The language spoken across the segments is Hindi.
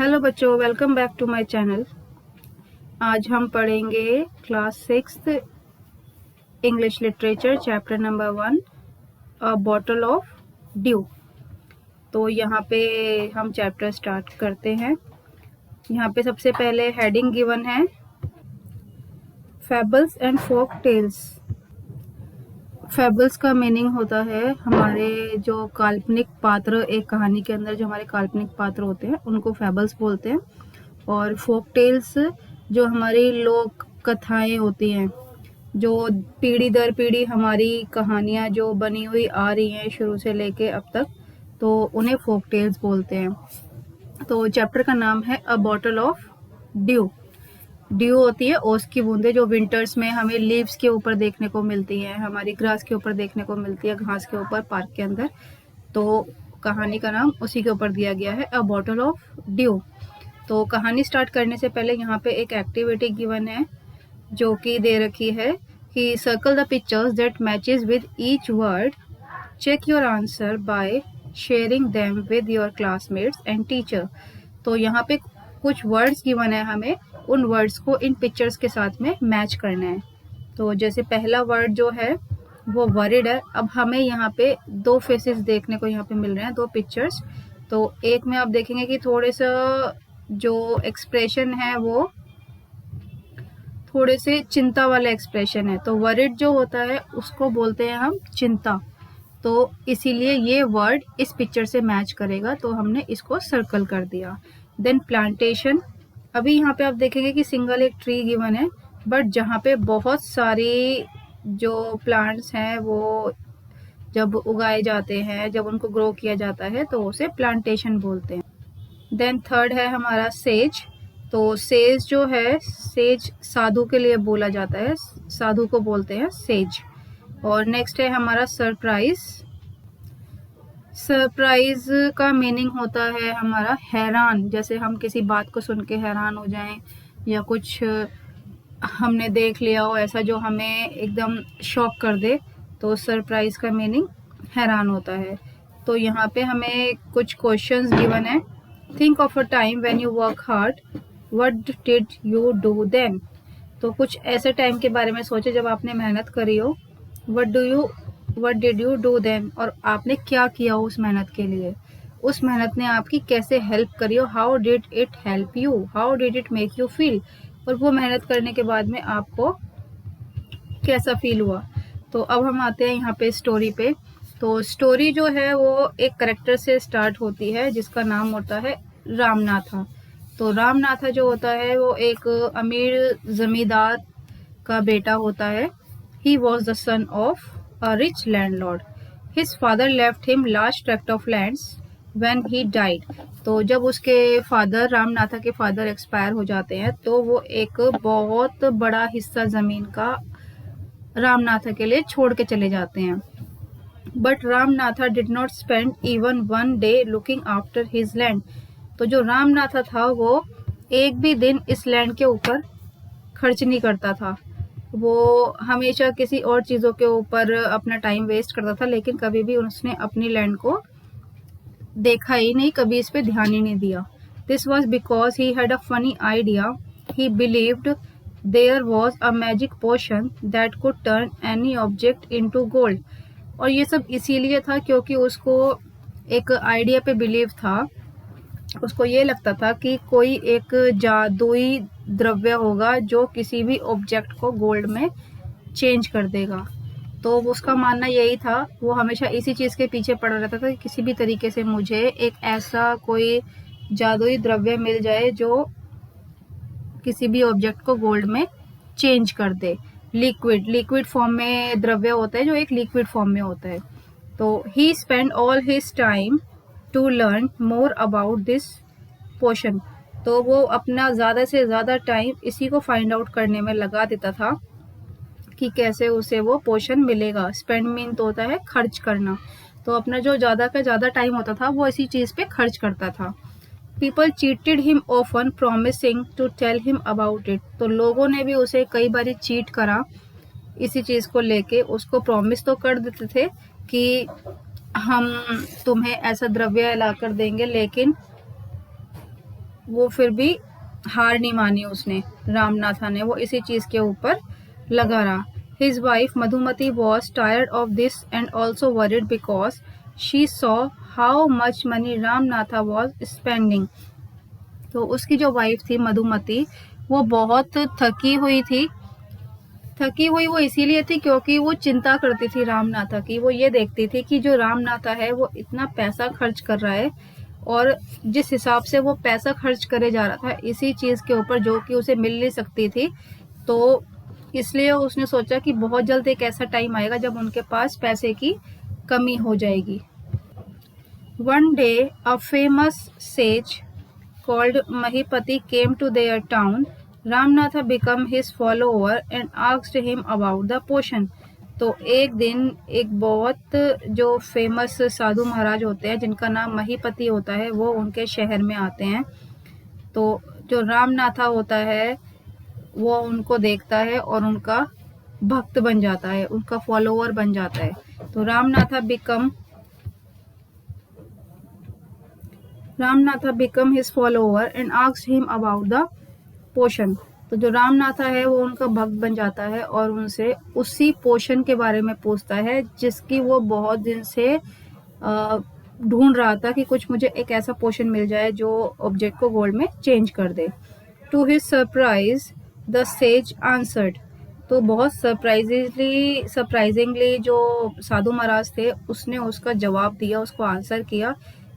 हेलो बच्चों, welcome back to my channel. आज हम पढ़ेंगे class 6 English literature chapter number 1 a bottle of dew. तो यहाँ पे हम चैप्टर स्टार्ट करते हैं। यहाँ पे सबसे पहले हेडिंग गिवन है फैबल्स एंड फोक टेल्स। फैबल्स का मीनिंग होता है हमारे जो काल्पनिक पात्र, एक कहानी के अंदर जो हमारे काल्पनिक पात्र होते हैं उनको फैबल्स बोलते हैं। और फोक टेल्स जो हमारी लोक कथाएं होती हैं, जो पीढ़ी दर पीढ़ी हमारी कहानियाँ जो बनी हुई आ रही हैं शुरू से लेके अब तक, तो उन्हें फोक टेल्स बोलते हैं। तो चैप्टर का नाम है अ बॉटल ऑफ ड्यू। ड्यू होती है ओस की बूंदें, जो विंटर्स में हमें लीव्स के ऊपर देखने को मिलती हैं, हमारी ग्रास के ऊपर देखने को मिलती है, घास के ऊपर पार्क के अंदर। तो कहानी का नाम उसी के ऊपर दिया गया है, अ बॉटल ऑफ ड्यू। तो कहानी स्टार्ट करने से पहले यहाँ पे एक एक्टिविटी गिवन है जो कि दे रखी है कि circle the pictures that matches with each word, check your answer by sharing them with your classmates and teacher. तो यहाँ पे कुछ वर्ड्स गिवन है, हमें उन वर्ड्स को इन पिक्चर्स के साथ में मैच करना है। तो जैसे पहला वर्ड जो है वो वरिड है। अब हमें यहाँ पे दो फेसेस देखने को यहाँ पे मिल रहे हैं, दो पिक्चर्स। तो एक में आप देखेंगे कि थोड़े सा जो एक्सप्रेशन है वो थोड़े से चिंता वाला एक्सप्रेशन है। तो वरिड जो होता है उसको बोलते हैं हम चिंता। तो इसीलिए ये वर्ड इस पिक्चर से मैच करेगा, तो हमने इसको सर्कल कर दिया। Then plantation. अभी यहाँ पे आप देखेंगे कि सिंगल एक ट्री गिवन है, बट जहाँ पे बहुत सारी जो प्लांट्स हैं वो जब उगाए जाते हैं, जब उनको ग्रो किया जाता है तो उसे प्लांटेशन बोलते हैं। देन थर्ड है हमारा सेज। तो सेज जो है, सेज साधु के लिए बोला जाता है, साधु को बोलते हैं सेज। और नेक्स्ट है हमारा सरप्राइज। सरप्राइज का मीनिंग होता है हमारा हैरान, जैसे हम किसी बात को सुन के हैरान हो जाएं या कुछ हमने देख लिया हो ऐसा जो हमें एकदम शॉक कर दे, तो सरप्राइज का मीनिंग हैरान होता है। तो यहाँ पे हमें कुछ क्वेश्चंस गिवन है। Think of a time when you work hard, what did you do then. तो कुछ ऐसे टाइम के बारे में सोचे जब आपने मेहनत करी हो। What did you do then, और आपने क्या किया उस मेहनत के लिए, उस मेहनत ने आपकी कैसे हेल्प करी हो। How did it help you, how did it make you feel, और वो मेहनत करने के बाद में आपको कैसा फील हुआ। तो अब हम आते हैं यहाँ पे स्टोरी पे। तो स्टोरी जो है वो एक करेक्टर से स्टार्ट होती है जिसका नाम होता है रामनाथा। तो रामनाथा जो होता है वो एक अमीर जमींदार का बेटा होता है। He was the son of a rich landlord. His father left him large tract of lands when he died. तो जब उसके फादर, रामनाथा के फादर एक्सपायर हो जाते हैं तो वो एक बहुत बड़ा हिस्सा ज़मीन का रामनाथा के लिए छोड़ के चले जाते हैं। But Ramanatha did not spend even one day looking after his land. तो जो रामनाथा था वो एक भी दिन इस लैंड के ऊपर खर्च नहीं करता था। वो हमेशा किसी और चीज़ों के ऊपर अपना टाइम वेस्ट करता था, लेकिन कभी भी उसने अपनी लैंड को देखा ही नहीं, कभी इस पे ध्यान ही नहीं दिया। This was because he had a funny idea. He believed there was a magic potion that could turn any object into gold. और ये सब इसीलिए था क्योंकि उसको एक आइडिया पे बिलीव था। उसको ये लगता था कि कोई एक जादुई द्रव्य होगा जो किसी भी ऑब्जेक्ट को गोल्ड में चेंज कर देगा। तो उसका मानना यही था, वो हमेशा इसी चीज़ के पीछे पड़ा रहता था कि किसी भी तरीके से मुझे एक ऐसा कोई जादुई द्रव्य मिल जाए जो किसी भी ऑब्जेक्ट को गोल्ड में चेंज कर दे। लिक्विड फॉर्म में द्रव्य होता है जो एक लिक्विड फॉर्म में होता है। तो he spend all his time to learn more about this potion. तो वो अपना ज़्यादा से ज़्यादा टाइम इसी को फाइंड आउट करने में लगा देता था कि कैसे उसे वो पोशन मिलेगा। स्पेंड मीन तो होता है खर्च करना, तो अपना जो ज़्यादा का ज़्यादा टाइम होता था वो इसी चीज़ पे खर्च करता था। People cheated him often promising to tell him about it. तो लोगों ने भी उसे कई बार चीट करा इसी चीज़ को लेके। उसको प्रॉमिस तो कर देते थे कि हम तुम्हें ऐसा द्रव्य ला कर देंगे, लेकिन वो फिर भी हार नहीं मानी उसने, रामनाथा ने, वो इसी चीज़ के ऊपर लगा रहा। His wife Madhumati was tired of this and also worried because she saw how much money Ramnatha was spending. तो उसकी जो वाइफ थी मधुमती, वो बहुत थकी हुई वो इसीलिए थी क्योंकि वो चिंता करती थी रामनाथा की। वो ये देखती थी कि जो रामनाथा है वो इतना पैसा खर्च कर रहा है, और जिस हिसाब से वो पैसा खर्च करे जा रहा था इसी चीज़ के ऊपर जो कि उसे मिल नहीं सकती थी, तो इसलिए उसने सोचा कि बहुत जल्द एक ऐसा टाइम आएगा जब उनके पास पैसे की कमी हो जाएगी। One day, a famous sage called Mahipati came to their town. Ramnatha became his follower and asked him about the potion. तो एक दिन एक बहुत जो फेमस साधु महाराज होते हैं जिनका नाम महीपति होता है, वो उनके शहर में आते हैं। तो जो रामनाथा होता है वो उनको देखता है और उनका भक्त बन जाता है, उनका फॉलोअर बन जाता है। तो Ramanatha become his follower and asked him about the potion. तो जो रामनाथा है वो उनका भक्त बन जाता है और उनसे उसी पोशन के बारे में पूछता है जिसकी वो बहुत दिन से ढूंढ रहा था कि कुछ मुझे एक ऐसा पोशन मिल जाए जो ऑब्जेक्ट को गोल्ड में चेंज कर दे। To his surprise the sage answered. तो बहुत सरप्राइजिंगली जो साधु महाराज थे उसने उसका जवाब दिया, उसको आंसर किया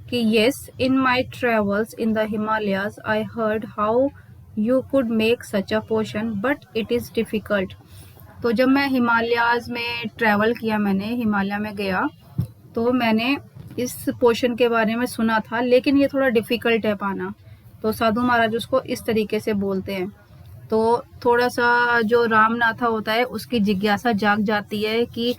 कि yes, in my travels in the Himalayas I heard how you could make such a potion but it is difficult. तो जब मैं हिमालयाज में ट्रैवल किया, मैंने हिमालय में गया, तो मैंने इस पोशन के बारे में सुना था, लेकिन ये थोड़ा डिफ़िकल्ट है पाना। तो साधु महाराज उसको इस तरीके से बोलते हैं। तो थोड़ा सा जो रामनाथा होता है उसकी जिज्ञासा जाग जाती है कि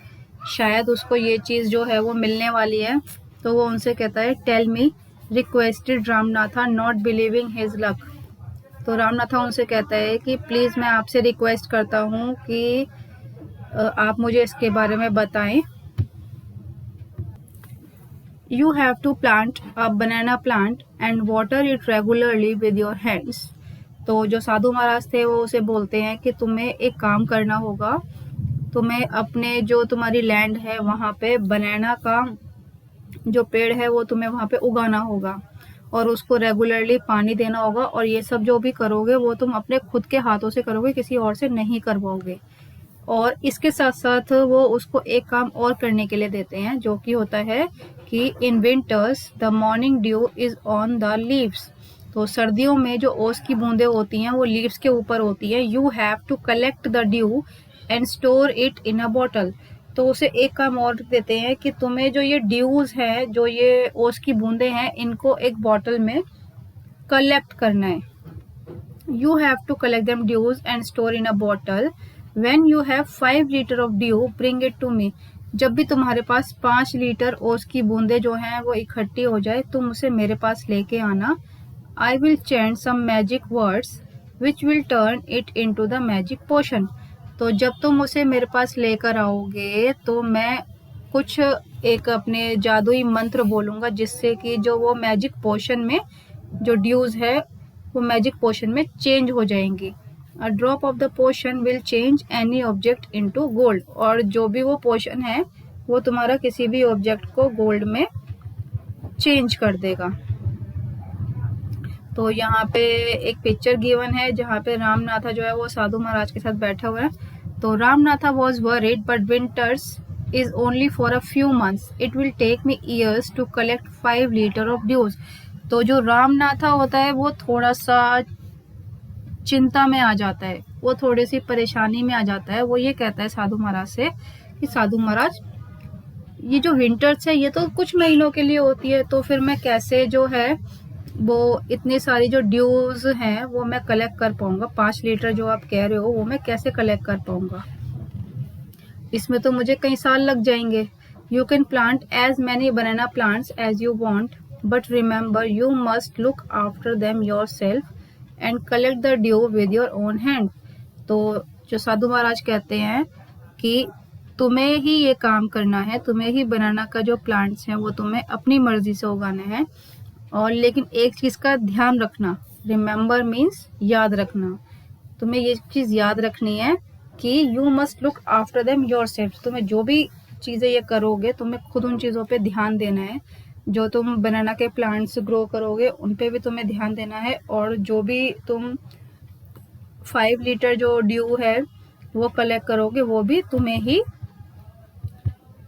शायद उसको ये चीज़ जो है वो मिलने वाली है। तो वो उनसे कहता है, tell me, requested Ramnatha not believing his luck. तो रामनाथा उनसे कहता है कि प्लीज़ मैं आपसे रिक्वेस्ट करता हूँ कि आप मुझे इसके बारे में बताएं। You have to plant a banana plant and water it regularly with your hands. तो जो साधु महाराज थे वो उसे बोलते हैं कि तुम्हें एक काम करना होगा, तुम्हें अपने जो तुम्हारी लैंड है वहाँ पे बनाना का जो पेड़ है वो तुम्हें वहाँ पे उगाना होगा और उसको रेगुलरली पानी देना होगा, और ये सब जो भी करोगे वो तुम अपने खुद के हाथों से करोगे, किसी और से नहीं करवाओगे। और इसके साथ साथ वो उसको एक काम और करने के लिए देते हैं जो कि होता है कि in winters the morning due is on the leaves. तो सर्दियों में जो ओस की बूंदें होती हैं वो लीव्स के ऊपर होती हैं। You have to collect the dew and store it in a bottle. तो उसे एक काम और देते हैं कि तुम्हें जो ये ड्यूज है, जो ये ओस की बूंदें हैं, इनको एक बॉटल में कलेक्ट करना है। You have to collect them dews and store in a bottle. When you have 5 litre of dew bring it to me. जब भी तुम्हारे पास 5 लीटर ओस की बूंदें जो हैं वो इकट्ठी हो जाए, तुम उसे मेरे पास लेके आना। I will chant some magic words which will turn it into the magic potion. तो जब तुम उसे मेरे पास लेकर आओगे तो मैं कुछ एक अपने जादुई मंत्र बोलूँगा जिससे कि जो वो मैजिक पोशन में जो ड्यूज है वो मैजिक पोशन में चेंज हो जाएंगी। A drop of the potion will change any object into gold. और जो भी वो पोशन है वो तुम्हारा किसी भी ऑब्जेक्ट को गोल्ड में चेंज कर देगा। तो यहाँ पे एक पिक्चर गिवन है जहाँ पे रामनाथा जो है वो साधु महाराज के साथ बैठा हुआ है। तो Ramanatha was worried but winters is only for a few months. It will take me years to collect 5 litre of dews. तो जो रामनाथा होता है वो थोड़ा सा चिंता में आ जाता है, वो थोड़ी सी परेशानी में आ जाता है। वो ये कहता है साधु महाराज से कि साधु महाराज, ये जो विंटर्स है ये तो कुछ महीनों के लिए होती है, तो फिर मैं कैसे जो है वो इतनी सारी जो ड्यूज हैं वो मैं कलेक्ट कर पाऊंगा। 5 लीटर जो आप कह रहे हो वो मैं कैसे कलेक्ट कर पाऊंगा, इसमें तो मुझे कई साल लग जाएंगे। You can plant as many banana plants as you want but remember you must look after them yourself and collect the dew with your own hand. तो जो साधु महाराज कहते हैं कि तुम्हें ही ये काम करना है, तुम्हें ही बनाना का जो प्लांट्स हैं वो तुम्हें अपनी मर्जी से उगाने हैं, और लेकिन एक चीज़ का ध्यान रखना, रिमेंबर मीन्स याद रखना। तुम्हें ये चीज़ याद रखनी है कि you must look after them yourself. तुम्हें जो भी चीज़ें ये करोगे तुम्हें खुद उन चीज़ों पे ध्यान देना है। जो तुम बनाना के प्लांट्स ग्रो करोगे उन पे भी तुम्हें ध्यान देना है, और जो भी तुम 5 लीटर जो ड्यू है वो कलेक्ट करोगे वो भी तुम्हें ही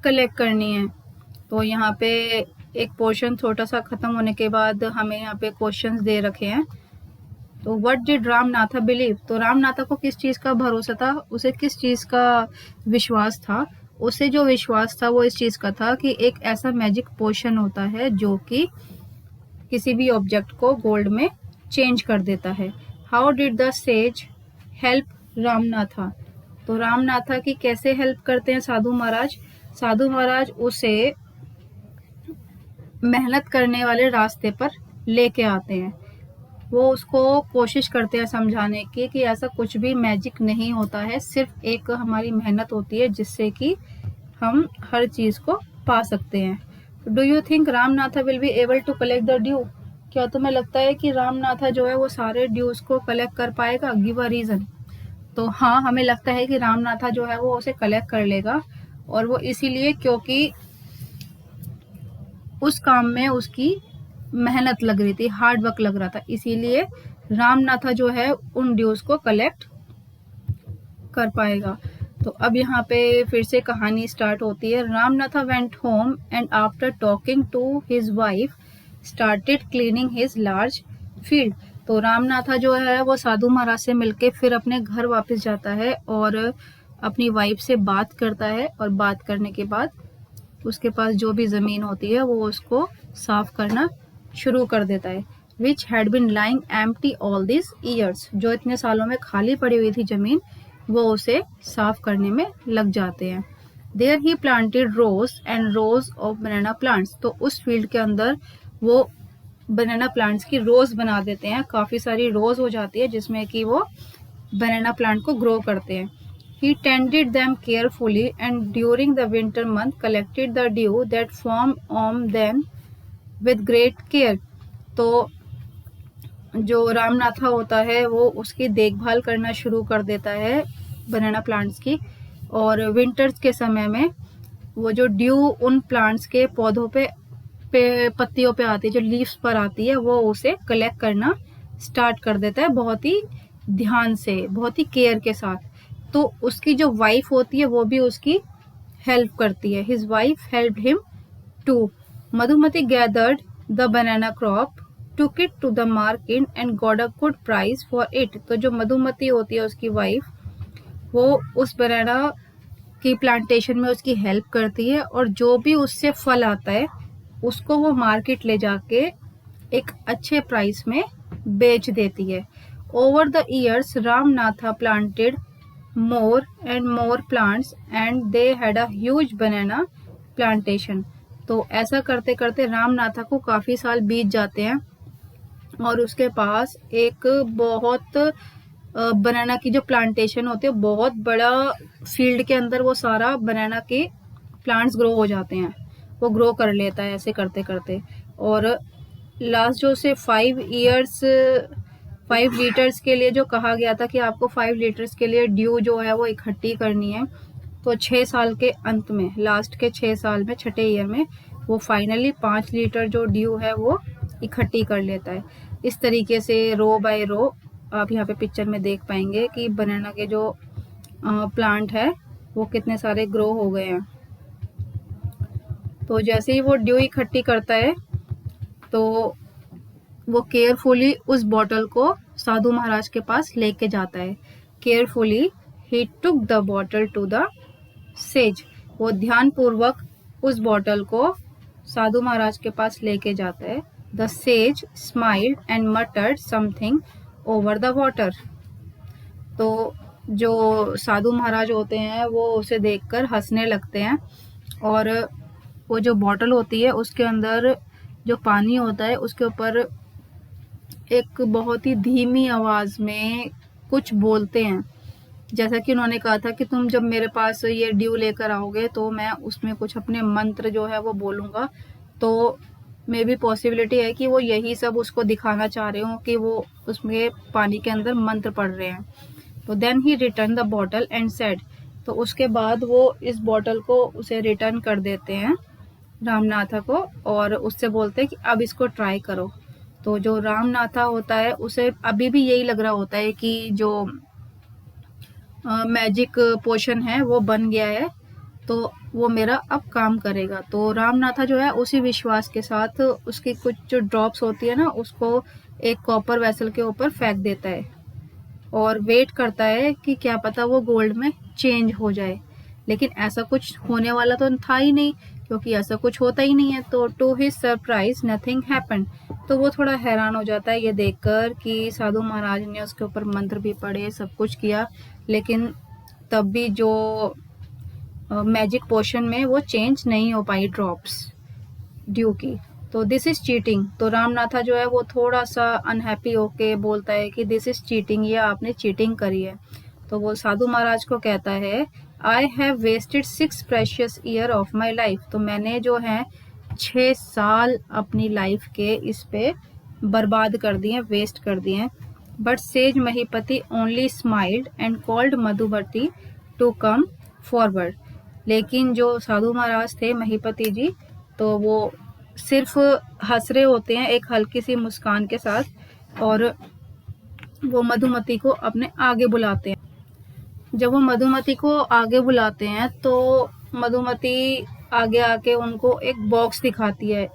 कलेक्ट करनी है। तो यहाँ पे एक पोर्शन छोटा सा ख़त्म होने के बाद हमें यहाँ पे क्वेश्चंस दे रखे हैं। तो व्हाट डिड रामनाथा बिलीव? तो रामनाथा को किस चीज़ का भरोसा था, उसे किस चीज़ का विश्वास था? उसे जो विश्वास था वो इस चीज़ का था कि एक ऐसा मैजिक पोशन होता है जो कि किसी भी ऑब्जेक्ट को गोल्ड में चेंज कर देता है। How did the sage help Ramanatha? तो रामनाथा की कैसे हेल्प करते हैं साधु महाराज? साधु महाराज उसे मेहनत करने वाले रास्ते पर लेके आते हैं। वो उसको कोशिश करते हैं समझाने की कि ऐसा कुछ भी मैजिक नहीं होता है, सिर्फ एक हमारी मेहनत होती है जिससे कि हम हर चीज़ को पा सकते हैं। Do you think Ramnatha will be able to collect the dew? क्या तुम्हें लगता है कि रामनाथा जो है वो सारे ड्यूज को कलेक्ट कर पाएगा? Give a reason. तो हाँ, हमें लगता है कि रामनाथा जो है वो उसे कलेक्ट कर लेगा, और वो इसीलिए क्योंकि उस काम में उसकी मेहनत लग रही थी, हार्ड वर्क लग रहा था, इसीलिए रामनाथा जो है उन ड्यूज को कलेक्ट कर पाएगा। तो अब यहाँ पे फिर से कहानी स्टार्ट होती है। Ramnatha went home and after talking to his wife started cleaning his large field. तो रामनाथा जो है वो साधु महाराज से मिलके फिर अपने घर वापस जाता है और अपनी वाइफ से बात करता है, और बात करने के बाद उसके पास जो भी ज़मीन होती है वो उसको साफ करना शुरू कर देता है। Which had been lying empty all this years, जो इतने सालों में खाली पड़ी हुई थी ज़मीन वो उसे साफ करने में लग जाते हैं। There he planted rows and rows of banana plants. तो उस फील्ड के अंदर वो बनाना प्लांट्स की रोज बना देते हैं, काफ़ी सारी रोज हो जाती है जिसमें कि वो बनाना प्लांट को ग्रो करते हैं। He tended them carefully and during the winter month collected the dew that formed on them with great care. तो जो रामनाथा होता है वो उसकी देखभाल करना शुरू कर देता है बनाना प्लांट्स की, और विंटर्स के समय में वो जो ड्यू उन प्लांट्स के पौधों पे पत्तियों पे आती है, जो लीव्स पर आती है, वो उसे कलेक्ट करना स्टार्ट कर देता है बहुत ही ध्यान से, बहुत ही केयर के साथ। तो उसकी जो वाइफ होती है वो भी उसकी हेल्प करती है। His wife help him too. Madhumati gathered the banana crop, took it to the market and got a good price for it. तो जो मधुमती होती है उसकी वाइफ, वो उस बनाना की प्लांटेशन में उसकी हेल्प करती है, और जो भी उससे फल आता है उसको वो मार्केट ले जाके एक अच्छे प्राइस में बेच देती है। Over the years Ramanatha planted more and more plants and they had a huge banana plantation। तो ऐसा करते करते रामनाथा को काफ़ी साल बीत जाते हैं और उसके पास एक बहुत बनाना की जो प्लांटेशन होती है, बहुत बड़ा फील्ड के अंदर वो सारा बनाना के प्लांट्स ग्रो हो जाते हैं, वो ग्रो कर लेता है ऐसे करते करते। और लास्ट जो उसे 5 लीटर्स के लिए जो कहा गया था कि आपको 5 लीटर्स के लिए ड्यू जो है वो इकट्ठी करनी है, तो 6 साल के अंत में, लास्ट के 6 साल में, छठे ईयर में, वो फाइनली 5 लीटर जो ड्यू है वो इकट्ठी कर लेता है। इस तरीके से रो बाय रो आप यहाँ पे पिक्चर में देख पाएंगे कि बनाना के जो प्लांट है वो कितने सारे ग्रो हो गए हैं। तो जैसे ही वो ड्यू इकट्ठी करता है तो वो केयरफुली उस बॉटल को साधु महाराज के पास लेके जाता है। Carefully he took the bottle to the sage. वो ध्यानपूर्वक उस बॉटल को साधु महाराज के पास लेके जाता है। The sage smiled and मटर्ड something over the water. तो जो साधु महाराज होते हैं वो उसे देखकर हंसने लगते हैं, और वो जो बॉटल होती है उसके अंदर जो पानी होता है उसके ऊपर एक बहुत ही धीमी आवाज में कुछ बोलते हैं। जैसा कि उन्होंने कहा था कि तुम जब मेरे पास ये ड्यू लेकर आओगे तो मैं उसमें कुछ अपने मंत्र जो है वो बोलूँगा, तो मे भी पॉसिबिलिटी है कि वो यही सब उसको दिखाना चाह रहे हो कि वो उसमें पानी के अंदर मंत्र पढ़ रहे हैं। तो then he return the bottle and said, तो उसके बाद वो इस बॉटल को उसे रिटर्न कर देते हैं रामनाथा को, और उससे बोलते हैं कि अब इसको ट्राई करो। तो जो रामनाथा होता है उसे अभी भी यही लग रहा होता है कि जो मैजिक पोशन है वो बन गया है, तो वो मेरा अब काम करेगा। तो रामनाथा जो है उसी विश्वास के साथ उसकी कुछ जो ड्रॉप्स होती है ना उसको एक कॉपर वेसल के ऊपर फेंक देता है और वेट करता है कि क्या पता वो गोल्ड में चेंज हो जाए। लेकिन ऐसा कुछ होने वाला तो था ही नहीं, क्योंकि ऐसा कुछ होता ही नहीं है। तो to his surprise nothing happened. तो वो थोड़ा हैरान हो जाता है ये देखकर कि साधु महाराज ने उसके ऊपर मंत्र भी पढ़े, सब कुछ किया, लेकिन तब भी जो मैजिक पोशन में वो चेंज नहीं हो पाई ड्रॉप्स ड्यू की। तो दिस इज चीटिंग। तो रामनाथा जो है वो थोड़ा सा अनहैप्पी होके बोलता है कि दिस इज चीटिंग, ये आपने चीटिंग करी है। तो वो साधु महाराज को कहता है I have wasted 6 precious year of my life. तो मैंने जो है 6 साल अपनी लाइफ के इस पे बर्बाद कर दिए, वेस्ट कर दिए। But sage Mahipati only smiled and called Madhumati to come forward. लेकिन जो साधु महाराज थे महीपति जी, तो वो सिर्फ हंस रहे होते हैं एक हल्की सी मुस्कान के साथ, और वो मधुमती को अपने आगे बुलाते हैं। जब वो मधुमती को आगे बुलाते हैं तो मधुमती आगे आके उनको एक बॉक्स दिखाती है।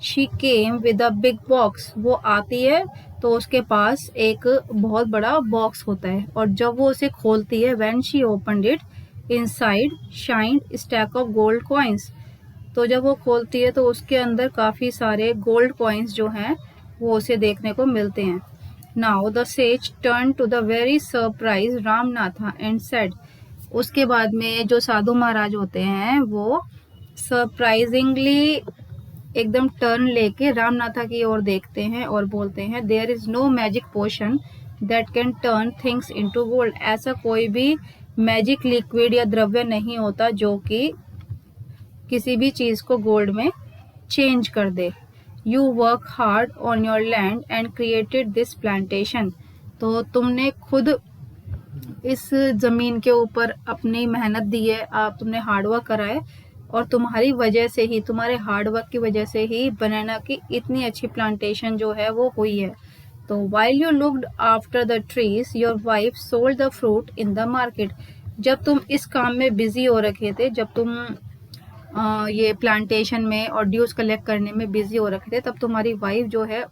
She came with a big box. वो आती है तो उसके पास एक बहुत बड़ा बॉक्स होता है, और जब वो उसे खोलती है when she opened it inside shined stack of gold coins. तो जब वो खोलती है तो उसके अंदर काफ़ी सारे गोल्ड कॉइन्स जो हैं वो उसे देखने को मिलते हैं। Now the sage turn to the very surprise Ramnatha and said. उसके बाद में जो साधु महाराज होते हैं वो सरप्राइजिंगली एकदम टर्न लेके रामनाथा की ओर देखते हैं और बोलते हैं there is no magic potion that can turn things into gold. ऐसा कोई भी मैजिक लिक्विड या द्रव्य नहीं होता जो कि किसी भी चीज को गोल्ड में चेंज कर दे। You work hard on your land and created this plantation. तो तुमने खुद इस जमीन के ऊपर अपनी मेहनत दी है, आप तुमने हार्डवर्क करा है, और तुम्हारी वजह से ही, तुम्हारे हार्डवर्क की वजह से ही बनाना की इतनी अच्छी प्लांटेशन जो है वो हुई है। तो while you looked after the trees your wife sold the fruit in the market. जब तुम इस काम में बिजी हो रखे थे, जब तुम ये प्लांटेशन में और ड्यूज कलेक्ट करने में बिजी हो रखे थे, तब तुम्हारी वाइफ जो है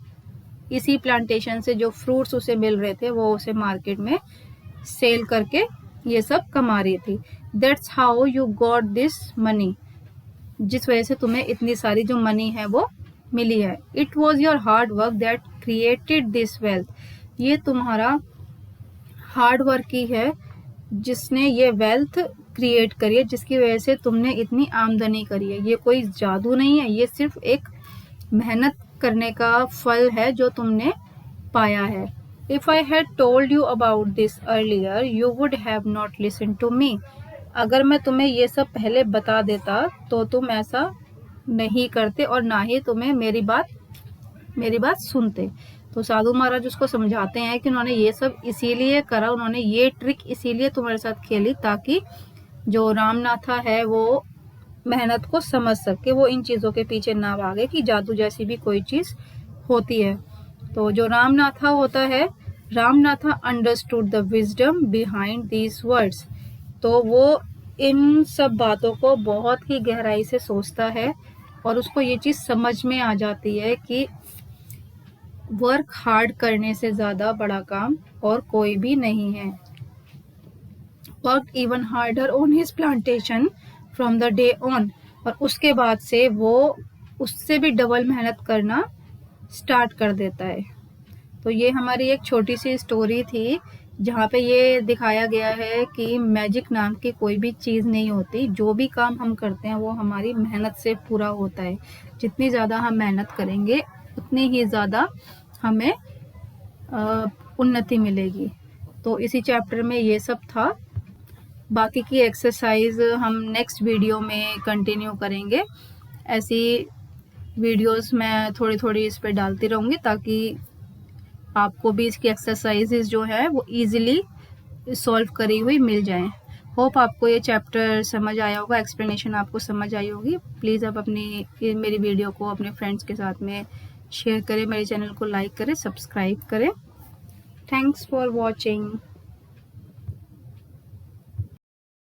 इसी प्लांटेशन से जो फ्रूट्स उसे मिल रहे थे वो उसे मार्केट में सेल करके ये सब कमा रही थी। That's how you got this money. जिस वजह से तुम्हें इतनी सारी जो मनी है वो मिली है। It was your hard work that created this wealth. ये तुम्हारा हार्ड वर्क ही है जिसने ये वेल्थ क्रिएट करी है, जिसकी वजह से तुमने इतनी आमदनी करी है। ये कोई जादू नहीं है, ये सिर्फ एक मेहनत करने का फल है जो तुमने पाया है। If I had told you about this earlier you would have not listen to me. अगर मैं तुम्हें ये सब पहले बता देता तो तुम ऐसा नहीं करते और ना ही तुम्हें मेरी बात सुनते। तो साधु महाराज उसको समझाते हैं कि उन्होंने ये सब इसीलिए करा, उन्होंने ये ट्रिक इसीलिए तुम्हारे साथ खेली ताकि जो रामनाथा है वो मेहनत को समझ सके, वो इन चीज़ों के पीछे ना भागे कि जादू जैसी भी कोई चीज़ होती है। तो जो रामनाथा होता है, Ramanatha understood the wisdom behind these words. तो वो इन सब बातों को बहुत ही गहराई से सोचता है और उसको ये चीज़ समझ में आ जाती है कि वर्क हार्ड करने से ज़्यादा बड़ा काम और कोई भी नहीं है। Worked even harder on his plantation from the day on. और उसके बाद से वो उससे भी डबल मेहनत करना स्टार्ट कर देता है। तो ये हमारी एक छोटी सी स्टोरी थी जहाँ पे ये दिखाया गया है कि मैजिक नाम की कोई भी चीज़ नहीं होती। जो भी काम हम करते हैं वो हमारी मेहनत से पूरा होता है। जितनी ज़्यादा हम मेहनत करेंगे उतनी ही ज़्यादा हमें उन्नति मिलेगी। तो इसी चैप्टर में ये सब था। बाकी की एक्सरसाइज हम नेक्स्ट वीडियो में कंटिन्यू करेंगे। ऐसी वीडियोस मैं थोड़ी थोड़ी इस पे डालती रहूँगी ताकि आपको भी इसकी एक्सरसाइजेज जो है वो इजीली सॉल्व करी हुई मिल जाए। होप आपको ये चैप्टर समझ आया होगा, एक्सप्लेनेशन आपको समझ आई होगी। प्लीज़ आप मेरी वीडियो को अपने फ्रेंड्स के साथ में शेयर करें, मेरे चैनल को लाइक करें, सब्सक्राइब करें। Thanks for watching.